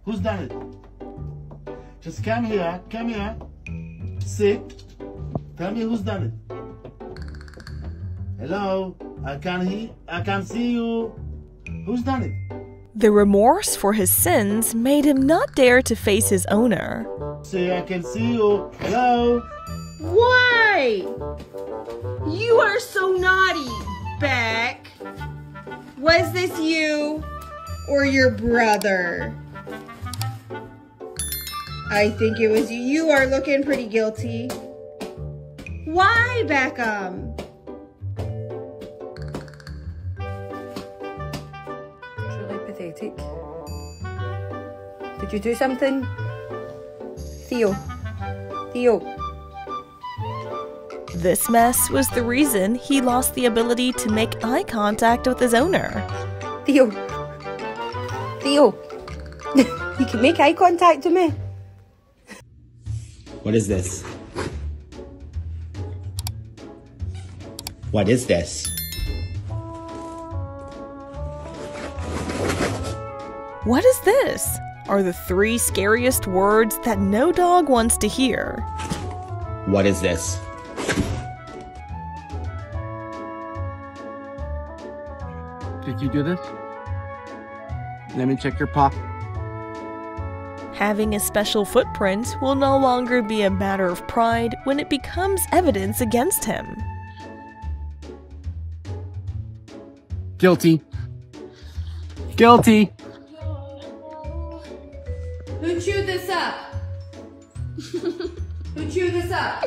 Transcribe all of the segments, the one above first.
Who's done it? Just come here. Come here. Sit. Tell me who's done it. Hello? I can't see you. Who's done it? The remorse for his sins made him not dare to face his owner. Say, I can see you. Hello? Why? You are so naughty, Beck. Was this you or your brother? I think it was you. You are looking pretty guilty. Why, Beckham? Truly pathetic. Did you do something? Theo. This mess was the reason he lost the ability to make eye contact with his owner. Theo. You can make eye contact with me. What is this? What is this? What is this? Are the 3 scariest words that no dog wants to hear. What is this? Did you do this? Let me check your paw. Having a special footprint will no longer be a matter of pride when it becomes evidence against him. Guilty. Guilty. Who chewed this up? Who chewed this up?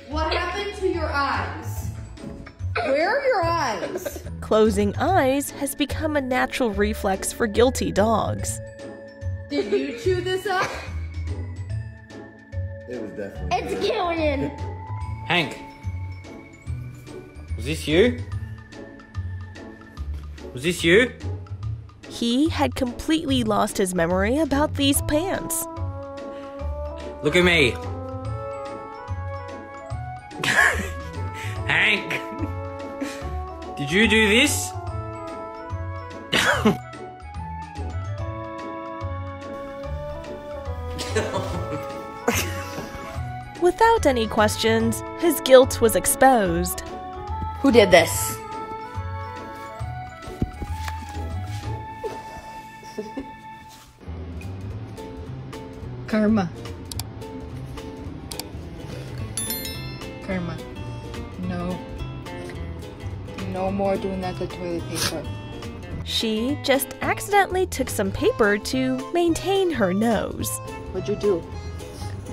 What happened to your eyes? Where are your eyes? Closing eyes has become a natural reflex for guilty dogs. Did you chew this up? It was definitely. It's Killian. Hank, was this you? Was this you? He had completely lost his memory about these pants. Look at me. Hank, did you do this? Without any questions, his guilt was exposed. Who did this? Karma. No. No more doing that to toilet paper. She just accidentally took some paper to maintain her nose. What'd you do?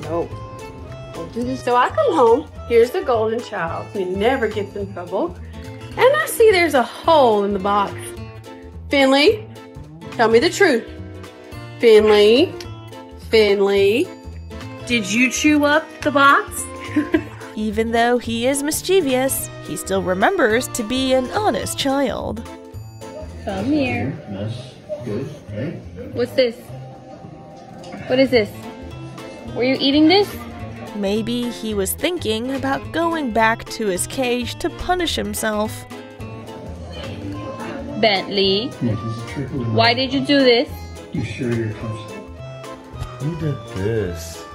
No. Don't do this. So I come home, here's the golden child who never gets in trouble, and I see there's a hole in the box. Finley, tell me the truth. Finley, did you chew up the box? Even though he is mischievous, he still remembers to be an honest child. Come here. That's good, right? What's this? What is this? Were you eating this? Maybe he was thinking about going back to his cage to punish himself. Bentley, Yeah, he's a trick. why did you do this? You sure you're comfortable? Who did this?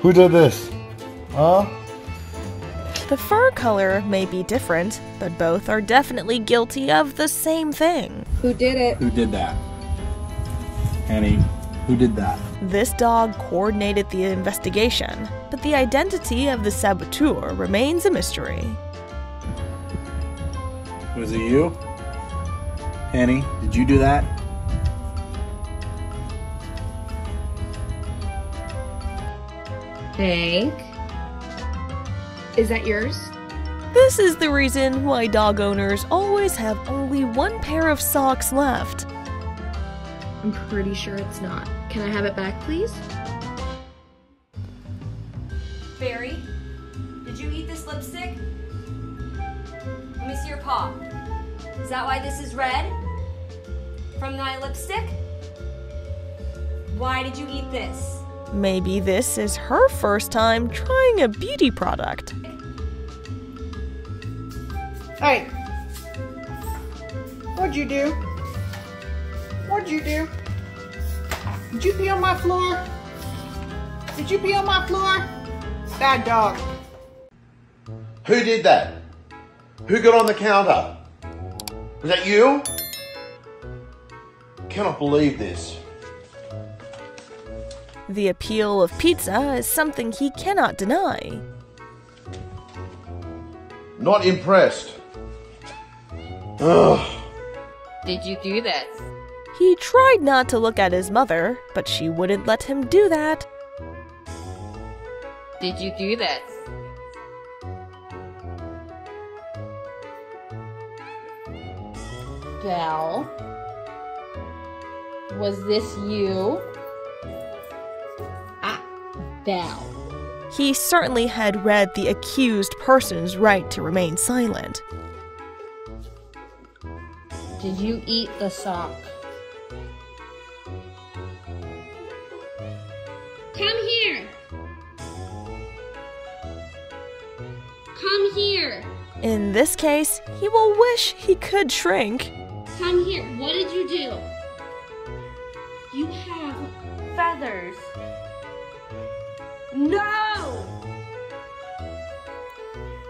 Who did this? Huh? The fur color may be different, but both are definitely guilty of the same thing. Who did it? Who did that? Annie, who did that? This dog coordinated the investigation, but the identity of the saboteur remains a mystery. Was it you? Annie, did you do that? Hank? Is that yours? This is the reason why dog owners always have only one pair of socks left. I'm pretty sure it's not. Can I have it back, please? Barry, did you eat this lipstick? Let me see your paw. Is that why this is red? From my lipstick? Why did you eat this? Maybe this is her first time trying a beauty product. Alright. What'd What'd you do? What'd you do? Did you pee on my floor? Did you pee on my floor? Bad dog. Who did that? Who got on the counter? Was that you? Cannot believe this. The appeal of pizza is something he cannot deny. Not impressed. Ugh. Did you do this? He tried not to look at his mother, but she wouldn't let him do that. Did you do this? Belle? Was this you? Belle. He certainly had read the accused person's right to remain silent. Did you eat the sock? Come here. Come here. In this case, he will wish he could shrink. Come here. What did you do? You have feathers. No!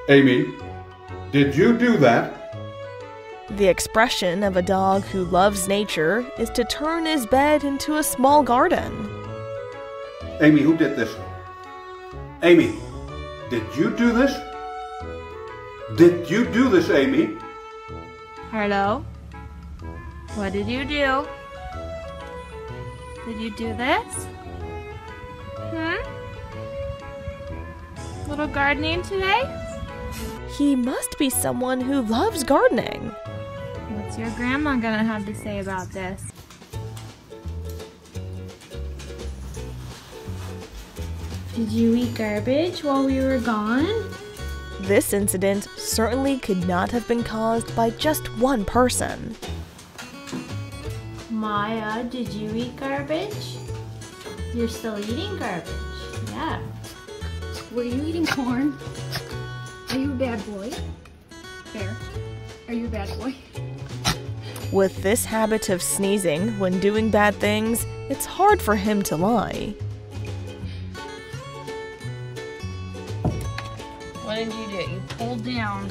Amy, did you do that? The expression of a dog who loves nature is to turn his bed into a small garden. Amy, who did this? Amy, did you do this? Did you do this, Amy? Hello? What did you do? Did you do this? Little gardening today? He must be someone who loves gardening. What's your grandma gonna have to say about this? Did you eat garbage while we were gone? This incident certainly could not have been caused by just one person. Maya, did you eat garbage? You're still eating garbage. Yeah. Were you eating corn? Are you a bad boy? Bear, are you a bad boy? With this habit of sneezing when doing bad things, it's hard for him to lie. What did you do? You pulled down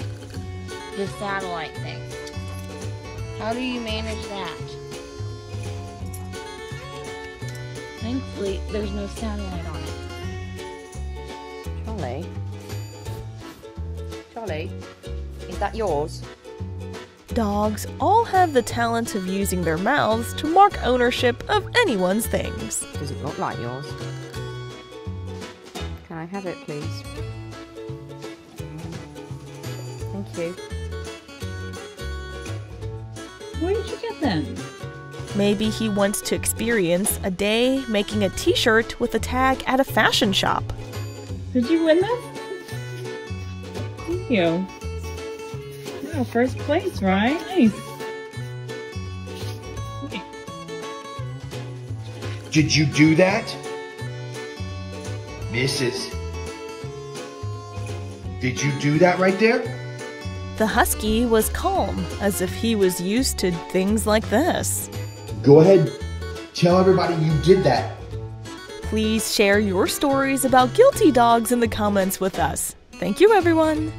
the satellite thing. How do you manage that? Thankfully, there's no satellite on it. Charlie, is that yours? Dogs all have the talent of using their mouths to mark ownership of anyone's things. Does it look like yours? Can I have it, please? Thank you. Where did you get them? Maybe he wants to experience a day making a t-shirt with a tag at a fashion shop. Did you win them? Thank you. Wow, first place, right? Nice. Did you do that? Mrs. Did you do that right there? The husky was calm, as if he was used to things like this. Go ahead. Tell everybody you did that. Please share your stories about guilty dogs in the comments with us. Thank you, everyone.